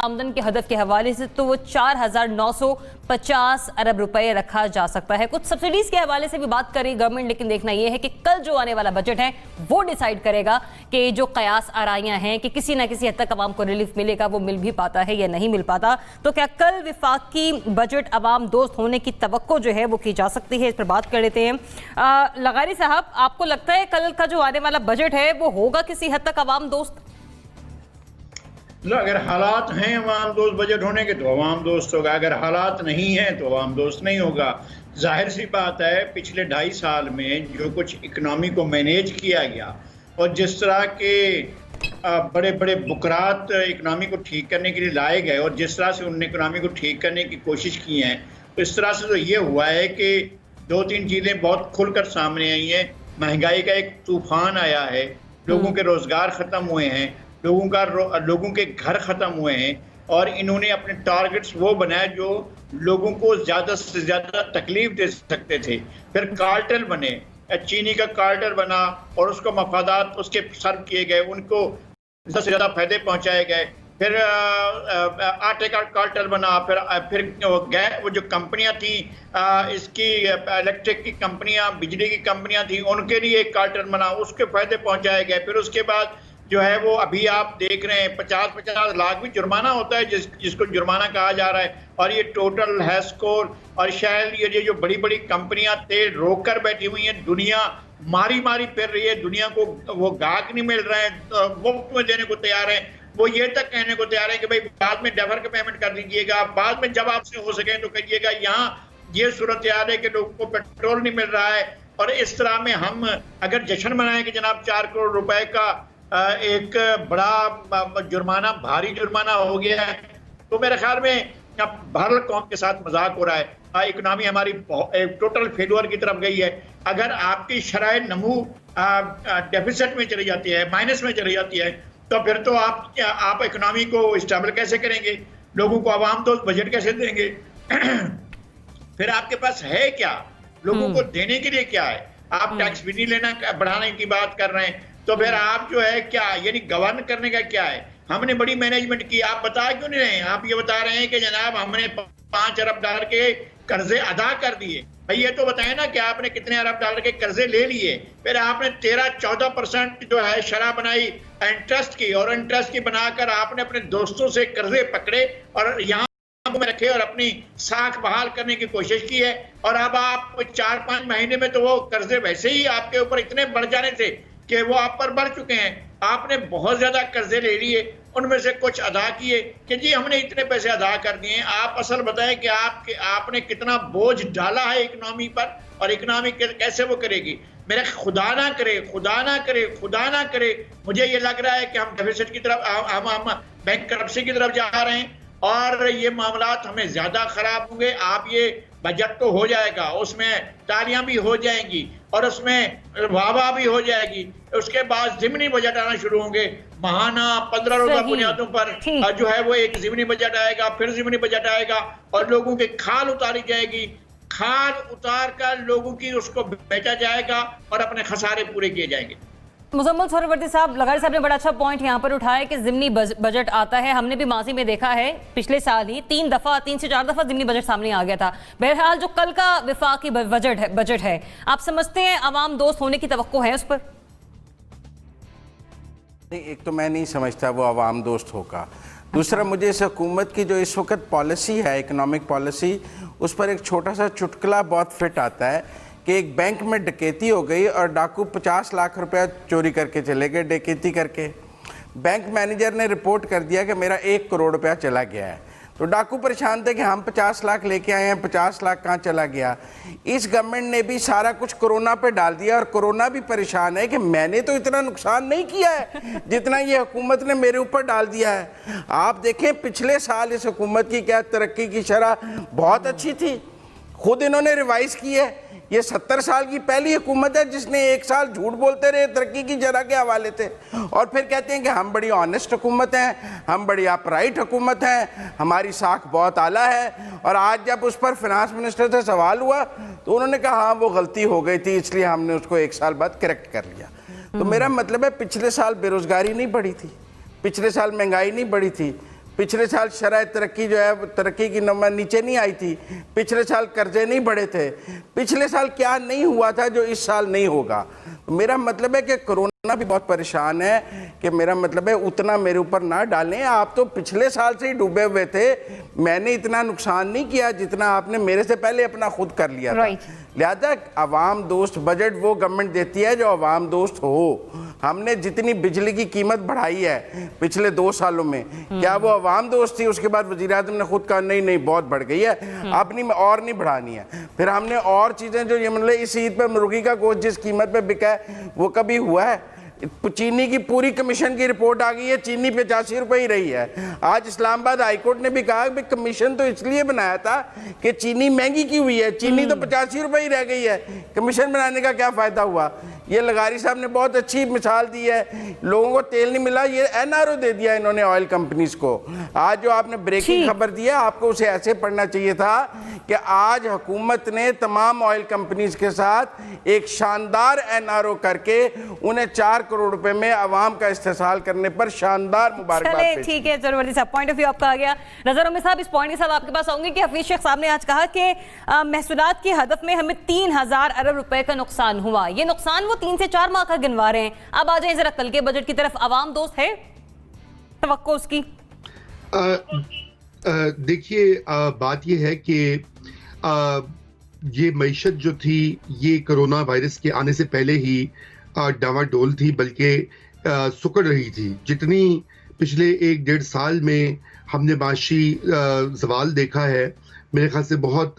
आमदन के हदफ के हवाले से तो वो 4,950 अरब रुपए रखा जा सकता है। कुछ सब्सिडीज के हवाले से भी बात करें गवर्नमेंट, लेकिन देखना यह है कि कल जो आने वाला बजट है वो डिसाइड करेगा कि जो कयास आराइयां हैं कि किसी ना किसी हद तक आवाम को रिलीफ मिलेगा, वो मिल भी पाता है या नहीं मिल पाता। तो क्या कल विफाकी बजट आवाम दोस्त होने की तवक्को जो है वो की जा सकती है? इस पर बात कर लेते हैं। लगारी साहब, आपको लगता है कल का जो आने वाला बजट है वो होगा किसी हद तक आवाम दोस्त? अगर हालात हैं अवाम दोस्त बजट होने के तो अवाम दोस्त होगा, अगर हालात नहीं हैं तो अवाम दोस्त नहीं होगा। जाहिर सी बात है, पिछले 2.5 साल में जो कुछ इकनॉमी को मैनेज किया गया और जिस तरह के बड़े बड़े बुकरात इकनॉमी को ठीक करने के लिए लाए गए और जिस तरह से उन्होंने इकनॉमी को ठीक करने की कोशिश की हैं, तो इस तरह से तो ये हुआ है कि 2-3 चीज़ें बहुत खुलकर सामने आई हैं। महंगाई का एक तूफान आया है, लोगों के रोज़गार ख़त्म हुए हैं, लोगों के घर ख़त्म हुए हैं और इन्होंने अपने टारगेट्स वो बनाए जो लोगों को ज़्यादा से ज़्यादा तकलीफ दे सकते थे। फिर कार्टेल बने, चीनी का कार्टेल बना और उसको मफादात उसके सर्व किए गए, उनको ज़्यादा से ज़्यादा फायदे पहुंचाए गए। फिर आटे का कार्टेल बना, फिर वो जो कंपनियां थी, इसकी इलेक्ट्रिक की कंपनियां, बिजली की कंपनियां थी, उनके लिए एक कार्टेल बना, उसके फायदे पहुंचाए गए। फिर उसके बाद जो है वो अभी आप देख रहे हैं 50-50 लाख भी जुर्माना होता है, जिसको जुर्माना कहा जा रहा है। और ये टोटल हैस्कोर और शायद ये जो बड़ी बड़ी कंपनियां तेल रोक कर बैठी हुई हैं, दुनिया मारी मारी फिर रही है, दुनिया को वो गाहक नहीं मिल रहे हैं, मुफ्त में देने को तैयार है। वो ये तक कहने को तैयार है कि भाई बाद में डेफर का पेमेंट कर दीजिएगा, बाद में जब आपसे हो सके तो कहिएगा। यहाँ ये सूरत हाल है कि लोगों को पेट्रोल नहीं मिल रहा है और इस तरह में हम अगर जश्न मनाएं कि जनाब 4 करोड़ रुपए का एक बड़ा जुर्माना, भारी जुर्माना हो गया है, तो मेरे ख्याल में भारत कौम के साथ मजाक हो रहा है। इकोनॉमी हमारी एक टोटल फेलियर की तरफ गई है। अगर आपकी शराय नमू डेफिसिट में चली जाती है, माइनस में चली जाती है, तो फिर तो आप इकोनॉमी को स्टेबल कैसे करेंगे, लोगों को आवाम दोस्त बजट कैसे देंगे? फिर आपके पास है क्या, लोगों को देने के लिए क्या है? आप टैक्स भी नहीं लेना, बढ़ाने की बात कर रहे हैं, तो फिर आप जो है क्या, यानी गवर्न करने का क्या है? हमने बड़ी मैनेजमेंट की, आप बता क्यों नहीं रहे हैं? आप ये बता रहे हैं कि जनाब हमने $5 अरब के कर्जे अदा कर दिए। भाई ये तो बताएं ना कि आपने कितने अरब डॉलर के कर्जे ले लिए। फिर आपने 13-14% जो है शरह बनाई इंटरेस्ट की, और इंटरेस्ट की बनाकर आपने अपने दोस्तों से कर्जे पकड़े और यहाँ में रखे और अपनी साख बहाल करने की कोशिश की है। और अब आप 4-5 महीने में तो वो कर्जे वैसे ही आपके ऊपर इतने बढ़ जाने थे कि वो आप पर बढ़ चुके हैं। आपने बहुत ज्यादा कर्जे ले लिए, उनमें से कुछ अदा किए कि जी हमने इतने पैसे अदा कर दिए। आप असल बताएं कि आपने कितना बोझ डाला है इकोनॉमी पर, और इकोनॉमी कैसे वो करेगी। मेरे खुदा ना करे, खुदा ना करे, खुदा ना करे, मुझे ये लग रहा है कि हम डेफिसिट की तरफ, हम बैंक करप्सी की तरफ जा रहे हैं और ये मामलात हमें ज्यादा खराब होंगे। आप ये बजट तो हो जाएगा, उसमें तालियां भी हो जाएंगी और उसमें वाह भी हो जाएगी। उसके बाद ज़िमनी बजट आना शुरू होंगे, महाना 15 रोज़ा बुनियादों पर जो है वो एक ज़िमनी बजट आएगा, फिर ज़िमनी बजट आएगा और लोगों की खाल उतारी जाएगी। खाल उतार कर लोगों की उसको बेचा जाएगा और अपने खसारे पूरे किए जाएंगे। मुजम्मल सोहरावर्दी साहब, लगारी साहब ने बड़ा अच्छा पॉइंट यहाँ पर उठाया कि ज़िमनी बजट आता है। हमने भी माजी में देखा है, पिछले साल ही 3 से 4 दफा ज़िमनी बजट सामने आ गया था। बहरहाल जो कल का विफाकी बजट है, आप समझते हैं अवाम दोस्त होने की तवक्को है उस पर? नहीं, एक तो मैं नहीं समझता वो अवाम दोस्त होगा। दूसरा, मुझे इस हुकूमत की जो इस वक्त पॉलिसी है, इकोनॉमिक पॉलिसी, उस पर एक छोटा सा चुटकुला बहुत फिट आता है कि एक बैंक में डकैती हो गई और डाकू 50 लाख रुपया चोरी करके चले गए डकैती करके। बैंक मैनेजर ने रिपोर्ट कर दिया कि मेरा 1 करोड़ रुपया चला गया है। तो डाकू परेशान थे कि हम 50 लाख लेके आए हैं, 50 लाख कहाँ चला गया। इस गवर्नमेंट ने भी सारा कुछ कोरोना पे डाल दिया और कोरोना भी परेशान है कि मैंने तो इतना नुकसान नहीं किया है जितना ये हुकूमत ने मेरे ऊपर डाल दिया है। आप देखें पिछले साल इस हुकूमत की क्या तरक्की की शरह बहुत अच्छी थी, खुद इन्होंने रिवाइज की है। ये 70 साल की पहली हुकूमत है जिसने 1 साल झूठ बोलते रहे तरक्की की जरा के हवाले से, और फिर कहते हैं कि हम बड़ी ऑनेस्ट हुकूमत हैं, हम बड़ी अपराइट हुकूमत हैं, हमारी साख बहुत आला है। और आज जब उस पर फिनांस मिनिस्टर से सवाल हुआ तो उन्होंने कहा हाँ वो गलती हो गई थी, इसलिए हमने उसको 1 साल बाद करेक्ट कर लिया। तो मेरा मतलब है पिछले साल बेरोजगारी नहीं बढ़ी थी, पिछले साल महंगाई नहीं बढ़ी थी, पिछले साल शराय तरक्की जो है तरक्की की नंबर नीचे नहीं आई थी, पिछले साल कर्जे नहीं बढ़े थे, पिछले साल क्या नहीं हुआ था जो इस साल नहीं होगा। मेरा मतलब है कि कोरोना भी बहुत परेशान है, कि मेरा मतलब है उतना मेरे ऊपर ना डालें। आप तो पिछले साल से ही डूबे हुए थे, मैंने इतना नुकसान नहीं किया जितना आपने मेरे से पहले अपना खुद कर लिया था। लिहाजा अवाम दोस्त बजट वो गवर्नमेंट देती है जो अवाम दोस्त हो। हमने जितनी बिजली की कीमत बढ़ाई है पिछले 2 सालों में, क्या वो अवाम दोस्त थी? उसके बाद वज़ीर-ए-आज़म ने खुद कहा नहीं बहुत बढ़ गई है, अब नहीं और नहीं बढ़ानी है। फिर हमने और चीज़ें जो ये मतलब इस ईद पर मुर्गी का गोश्त जिस कीमत पे बिका है वो कभी हुआ है? चीनी की पूरी कमीशन की रिपोर्ट आ गई है, चीनी 85 रुपए ही रही है। आज इस्लामाबाद हाईकोर्ट ने भी कहा कि कमीशन तो इसलिए बनाया था कि चीनी महंगी की हुई है, चीनी तो 85 रुपए ही रह गई है, कमीशन बनाने का क्या फायदा हुआ? ये लगारी साहब ने बहुत अच्छी मिसाल दी है, लोगों को तेल नहीं मिला, ये एनआरओ दे दिया इन्होंने ऑयल कंपनीज को। आज जो आपने ब्रेकिंग खबर दी है, आपको उसे ऐसे पढ़ना चाहिए था कि आज हुकूमत ने तमाम ऑयल कंपनीज के साथ एक शानदार एनआरओ करके उन्हें 4 करोड़ रुपए में अवाम का इस्तेसाल करने पर शानदार मुबारकबाद। ठीक है जरूरी साहब, पॉइंट ऑफ व्यू आपका आ गया। नजर उम्मीद साहब, इस पॉइंट के साथ आपके पास आऊंगी कि हफीज शेख साहब ने आज कहा कि महसूलात की हदफ में हमें 3000 अरब रुपए का नुकसान हुआ। ये नुकसान वो 3 से 4 माह का गिनवा रहे हैं। अब आ जाए जरा कल के बजट की तरफ, अवाम दोस्त है तवक्को उसकी? देखिए, बात ये है कि ये मईशत जो थी ये कोरोना वायरस के आने से पहले ही डावाडोल थी, बल्कि सुकड़ रही थी। जितनी पिछले 1-1.5 साल में हमने माशी जवाल देखा है, मेरे ख्याल से बहुत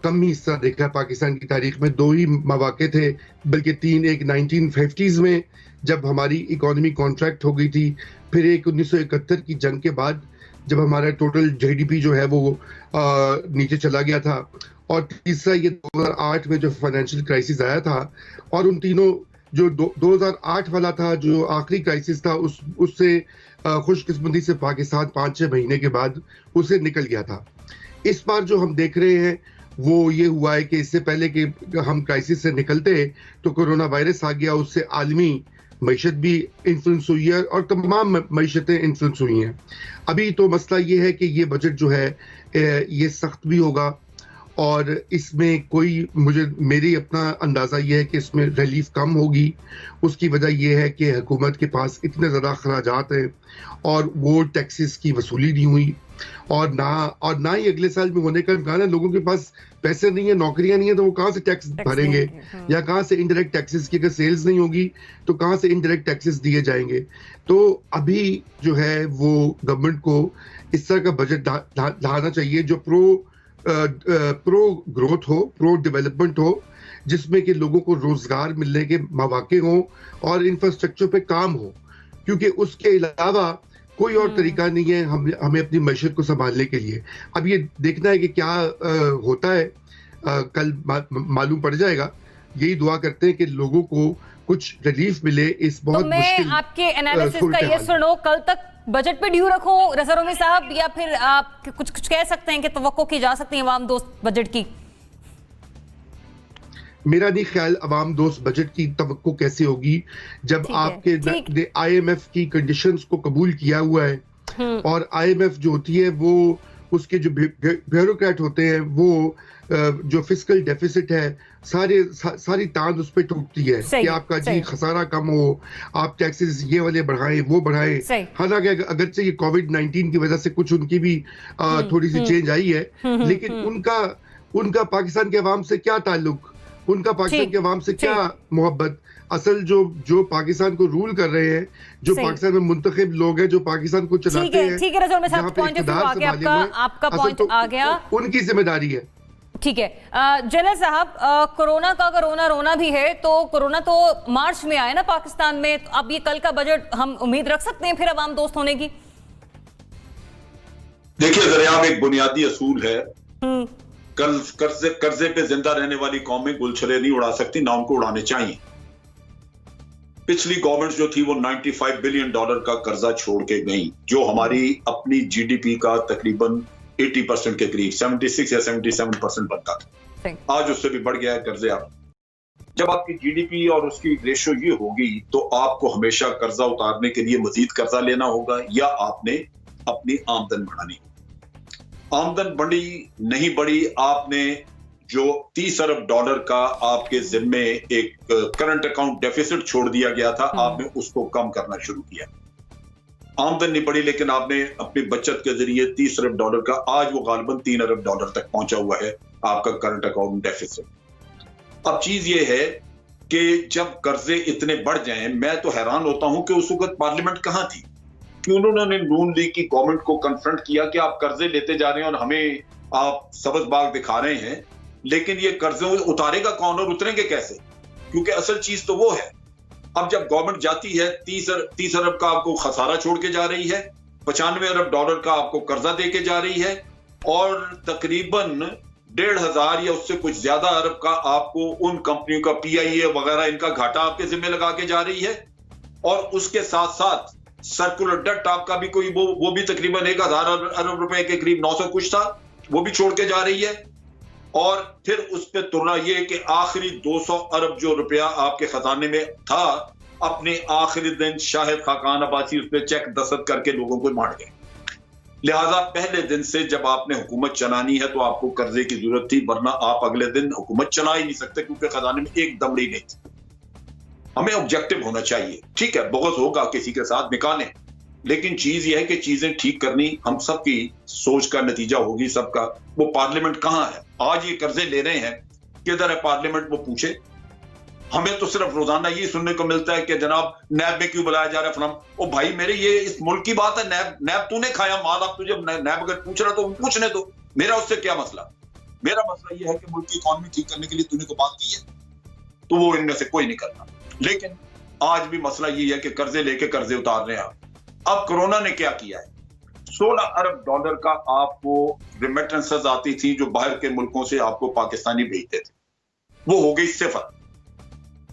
कम ही हिस्सा देखा है पाकिस्तान की तारीख में। 2 ही मौके थे, बल्कि 3। एक 1950s में जब हमारी इकोनॉमी कॉन्ट्रैक्ट हो गई थी, फिर एक 1971 की जंग के बाद जब हमारा टोटल जीडीपी जो है वो नीचे चला गया था, और तीसरा ये 2008 में जो फाइनेंशियल क्राइसिस आया था। और उन तीनों जो 2008 वाला था जो आखिरी क्राइसिस था, उससे खुशकिस्मती से पाकिस्तान 5-6 महीने के बाद उसे निकल गया था। इस बार जो हम देख रहे हैं वो ये हुआ है कि इससे पहले कि हम क्राइसिस से निकलते तो कोरोना वायरस आ गया, उससे आलमी मईशत भी इन्फ्लुएंस हुई है और तमाम मईशतें इन्फ्लुएंस हुई हैं। अभी तो मसला ये है कि ये बजट जो है ये सख्त भी होगा, और इसमें मेरी अपना अंदाज़ा ये है कि इसमें रिलीफ कम होगी। उसकी वजह यह है कि हुकूमत के पास इतने ज़्यादा खराजात हैं और वो टैक्सेस की वसूली नहीं हुई, और ना ही अगले साल में होने का इम्कान है। लोगों के पास पैसे नहीं है, नौकरियां नहीं है, तो वो कहाँ से टैक्स भरेंगे, या कहाँ से इनडायरेक्ट टैक्सेस की अगर सेल्स नहीं होगी तो कहाँ से इनडायरेक्ट टैक्सेस दिए जाएंगे। तो अभी जो है वो गवर्नमेंट को इस तरह का बजट लाना चाहिए जो प्रो ग्रोथ हो, प्रो डेवलपमेंट हो, जिसमें कि लोगों को रोजगार मिलने के मौके हों और इंफ्रास्ट्रक्चर पे काम हो, क्योंकि उसके अलावा कोई और तरीका नहीं है हमें अपनी मईशत को संभालने के लिए। अब ये देखना है कि क्या होता है, कल मालूम पड़ जाएगा। यही दुआ करते हैं कि लोगों को कुछ रिलीफ मिले इस बहुत मुश्किल। मैं आपके एनालिसिस का ये सुनो, कल तक बजट पे ड्यू रखो रज़ारोमी साहब, या फिर आप कुछ कह सकते हैं कि तवक्को की जा सकती है अवाम दोस्त बजट की? मेरा नहीं ख्याल अवाम दोस्त बजट की तवक्को कैसे होगी जब आपके IMF की कंडीशंस को कबूल किया हुआ है, और IMF जो होती है वो उसके जो ब्यूरोक्रेट होते हैं वो जो फिस्कल डेफिसिट है सारी तांद उस पर टूटती है कि आपका जी खसारा कम हो, आप टैक्सेस ये वाले बढ़ाएं वो बढ़ाएं। हालांकि अगरचे ये कोविड-19 की वजह से कुछ उनकी भी थोड़ी सी चेंज आई है, लेकिन उनका पाकिस्तान के अवाम से क्या ताल्लुक, उनका पाकिस्तान के अवाम से क्या मोहब्बत। असल जो पाकिस्तान को रूल कर रहे हैं, जो पाकिस्तान में मुंतखब लोग हैं, जो पाकिस्तान को चलाते हैं, ठीक है रज़ारोमी साहब, पॉइंट ऑफ व्यू आ गया आपका पॉइंट आ गया, उनकी जिम्मेदारी है। ठीक है जनरल साहब, कोरोना का कोरोना रोना भी है, तो कोरोना तो मार्च में आया ना पाकिस्तान में, तो अब ये कल का बजट हम उम्मीद रख सकते हैं फिर अवाम दोस्त होने की? देखिए ज़रा एक बुनियादी असूल है, कर्जे पे जिंदा रहने वाली कौमें गुलछले नहीं उड़ा सकती, ना उनको उड़ाने चाहिए। पिछली गवर्नमेंट जो थी वो $95 बिलियन का कर्जा छोड़ के गई, जो हमारी अपनी जीडीपी का तकरीबन 80% के करीब 76 या 77% बनता था। आज उससे भी बढ़ गया है कर्जे। आप जब आपकी जीडीपी और उसकी रेशो ये होगी तो आपको हमेशा कर्जा उतारने के लिए मजीद कर्जा लेना होगा, या आपने अपनी आमदन बढ़ानी होगी। आमदन बढ़ी नहीं बढ़ी, आपने जो 30 अरब डॉलर का आपके जिम्मे एक करंट अकाउंट डेफिसिट छोड़ दिया गया था, आपने उसको कम करना शुरू किया। आमदन नहीं बढ़ी लेकिन आपने अपनी बचत के जरिए 30 अरब डॉलर का, आज वो गालिबन 3 अरब डॉलर तक पहुंचा हुआ है आपका करंट अकाउंट डेफिसिट। अब चीज ये है कि जब कर्जे इतने बढ़ जाएं, मैं तो हैरान होता हूं कि उस वक्त पार्लियामेंट कहां थी कि उन्होंने नून लीग की गवर्नमेंट को कन्फ्रंट किया कि आप कर्जे लेते जा रहे हैं और हमें आप सबज बाग दिखा रहे हैं, लेकिन ये कर्जे उतारेगा कौन और उतरेंगे कैसे, क्योंकि असल चीज तो वो है। अब जब गवर्नमेंट जाती है 30 अरब का आपको खसारा छोड़ के जा रही है, 95 अरब डॉलर का आपको कर्जा दे के जा रही है और तकरीबन 1,500 या उससे कुछ ज्यादा अरब का आपको उन कंपनियों का PIA वगैरह इनका घाटा आपके जिम्मे लगा के जा रही है, और उसके साथ साथ सर्कुलर डेट आपका भी कोई वो भी तकरीबन 1,000 अरब रुपए के करीब 900 कुछ था, वो भी छोड़ के जा रही है। और फिर उस पर तुलना ये कि आखिरी 200 अरब जो रुपया आपके खजाने में था, अपने आखिरी दिन शाहिद खाकान अब्बासी उस पर चेक दस्तखत करके लोगों को बांट गए। लिहाजा पहले दिन से जब आपने हुकूमत चलानी है तो आपको कर्जे की जरूरत थी, वरना आप अगले दिन हुकूमत चला ही नहीं सकते क्योंकि खजाने में एक दमड़ी नहीं थी। हमें ऑब्जेक्टिव होना चाहिए, ठीक है बग़ज़ होगा किसी के साथ निकालें, लेकिन चीज यह है कि चीजें ठीक करनी हम सबकी सोच का नतीजा होगी सबका। वो पार्लियामेंट कहां है? आज ये कर्जे ले रहे हैं, किधर है पार्लियामेंट? वो पूछे। हमें तो सिर्फ रोजाना ये सुनने को मिलता है कि जनाब नैब में क्यों बुलाया जा रहा है फलाम। ओ भाई मेरे, ये इस मुल्क की बात है, नैब तूने खाया माल, अब तुझे नैब अगर पूछ रहा तो पूछने दो, मेरा उससे क्या मसला। मेरा मसला ये है कि मुल्क की इकॉनमी ठीक करने के लिए तूने को बात की है, तो वो इनमें से कोई नहीं करता। लेकिन आज भी मसला ये है कि कर्जे लेके कर्जे उतार रहे हैं आप। अब कोरोना ने क्या किया है, 16 अरब डॉलर का आपको रिमिटेंसेस आती थी जो बाहर के मुल्कों से आपको पाकिस्तानी भेजते थे, वो हो गई सिफर।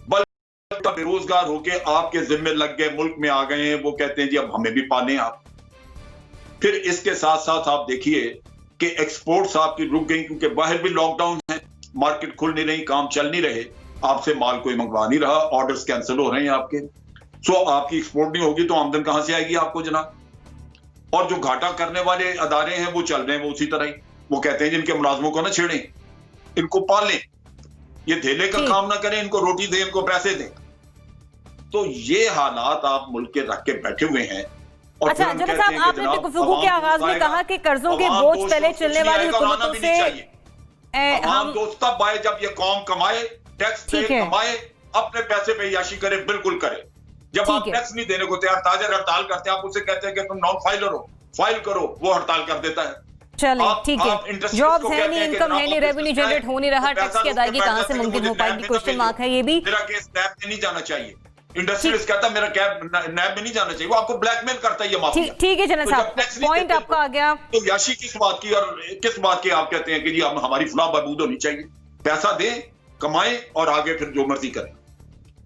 बल्कि बेरोजगार होके आपके जिम्मे लग गए, मुल्क में आ गए हैं, वो कहते हैं जी अब हमें भी पालें आप। फिर इसके साथ साथ आप देखिए कि एक्सपोर्ट्स आपकी रुक गई क्योंकि बाहर भी लॉकडाउन है, मार्केट खुल नहीं रही, काम चल नहीं रहे, आपसे माल कोई मंगवा नहीं रहा, ऑर्डर्स कैंसिल हो रहे हैं आपके। सो आपकी एक्सपोर्ट नहीं होगी तो आमदन कहां से आएगी आपको जनाब? और जो घाटा करने वाले अदारे हैं वो चल रहे हैं वो उसी तरह ही। वो कहते हैं जिनके मुलाजमों को ना छेड़ें, इनको पालें, ये धेले का काम ना करें, इनको रोटी दें, इनको पैसे दें। तो ये हालात आप मुल्क के रख के बैठे हुए हैं। और अच्छा जनरल साहब, आपने अपनी गुफ्तगू के आगाज में कहा कि कर्जों के बोझ तले चलने वाली हुकूमतों से हम दोस्त तब आए जब ये कौम कमाए, टैक्स पे कमाए, अपने पैसे पे याशी करे, बिल्कुल करे। जब आप टैक्स नहीं देने को तैयार, ताजर हड़ताल करते हैं, आप उसे कहते हैं कि तुम नॉन फाइलर हो, फाइल करो, वो हड़ताल कर देता है। चलिए ठीक है, जॉब्स है नहीं, इनकम है नहीं, रेवेन्यू जनरेट हो नहीं रहा, टैक्स की अदायगी कहां से मुमकिन हो पाएगी, क्वेश्चन मार्क है ये भी। मेरा केस नैब में नहीं जाना चाहिए, इंडस्ट्रियलिस्ट कहता है मेरा कैब नैब में नहीं जाना चाहिए, वो आपको ब्लैकमेल करता है ये माफिया। ठीक है जनरल साहब, पॉइंट आपका आ गया। तो याशी किस बात की और किस बात की आप कहते हैं कि जी हम हमारी फलाह बहबूद होनी चाहिए? पैसा दें, कमाएं और आगे फिर जो मर्जी करें,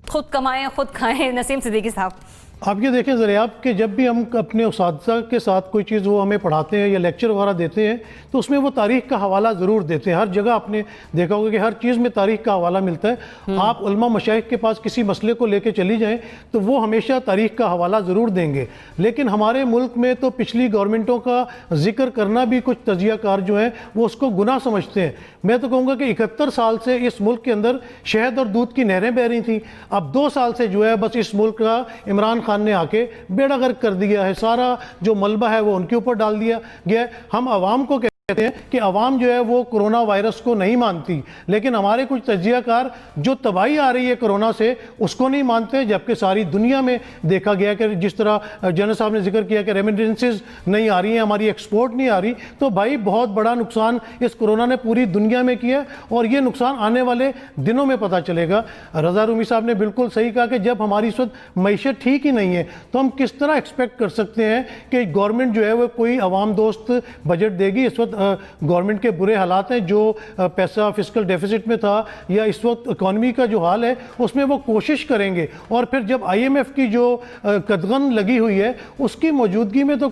खुद कमाएं खुद खाएं। नसीम सिद्दीकी साहब, आप ये देखें ज़रा आप कि जब भी हम अपने उस्ताद के साथ कोई चीज़ वो हमें पढ़ाते हैं या लेक्चर वगैरह देते हैं तो उसमें वो तारीख़ का हवाला ज़रूर देते हैं। हर जगह आपने देखा होगा कि हर चीज़ में तारीख़ का हवाला मिलता है। आप उलमा मशाइख के पास किसी मसले को लेके चली जाएं तो वो हमेशा तारीख़ का हवाला ज़रूर देंगे। लेकिन हमारे मुल्क में तो पिछली गवर्नमेंटों का जिक्र करना भी कुछ तजियाकार जो हैं वो उसको गुनाह समझते हैं। मैं तो कहूँगा कि 71 साल से इस मुल्क के अंदर शहद और दूध की नहरें बह रही थी, अब 2 साल से जो है बस इस मुल्क का इमरान खान ने आके बेड़ा गर्क कर दिया है। सारा जो मलबा है वो उनके ऊपर डाल दिया गया है। हम आवाम को कहते हैं कि आवाम जो है वो कोरोना वायरस को नहीं मानती, लेकिन हमारे कुछ तजियाकार जो तबाही आ रही है कोरोना से उसको नहीं मानते, जबकि सारी दुनिया में देखा गया कि जिस तरह जनरल साहब ने जिक्र किया कि रेमिटेंसेस नहीं आ रही हैं, हमारी एक्सपोर्ट नहीं आ रही, तो भाई बहुत बड़ा नुकसान इस कोरोना ने पूरी दुनिया में किया और ये नुकसान आने वाले दिनों में पता चलेगा। रज़ा रूमी साहब ने बिल्कुल सही कहा कि जब हमारी इस वक्त मईशत ठीक ही नहीं है तो हम किस तरह एक्सपेक्ट कर सकते हैं कि गवर्नमेंट जो है वो कोई आवाम दोस्त बजट देगी। इस वक्त गवर्नमेंट के बुरे हालात हैं, जो पैसा फिस्कल डेफिसिट में था या इस वक्त इकॉनमी का जो हाल है उसमें वो कोशिश करेंगे। और फिर जब IMF की जो कदगन लगी हुई है उसकी मौजूदगी में तो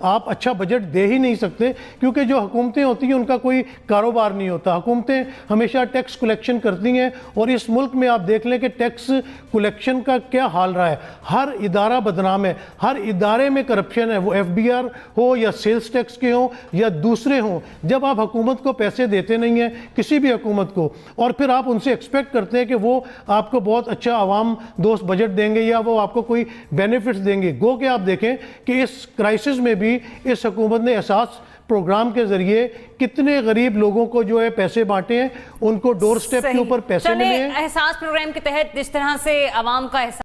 आप अच्छा बजट दे ही नहीं सकते, क्योंकि जो हुकूमतें होती हैं उनका कोई कारोबार नहीं होता। हुकूमतें हमेशा टैक्स कलेक्शन करती हैं और इस मुल्क में आप देख लें कि टैक्स कलेक्शन का क्या हाल रहा है। हर इदारा बदनाम है, हर इदारे में करप्शन है, वो FBR हो या सेल्स टैक्स के हो या दूसरे हों। जब आप हुकूमत को पैसे देते नहीं हैं, किसी भी हुकूमत को, और फिर आप उनसे एक्सपेक्ट करते हैं कि वो आपको बहुत अच्छा आवाम दोस्त बजट देंगे या वो आपको कोई बेनिफिट्स देंगे, गो के आप देखें कि इस क्राइसिस में भी इस हुकूमत ने एहसास प्रोग्राम के जरिए कितने गरीब लोगों को जो है पैसे बांटे हैं, उनको डोर स्टेप के ऊपर पैसे मिले हैं। एहसास प्रोग्राम के तहत जिस तरह से आवाम का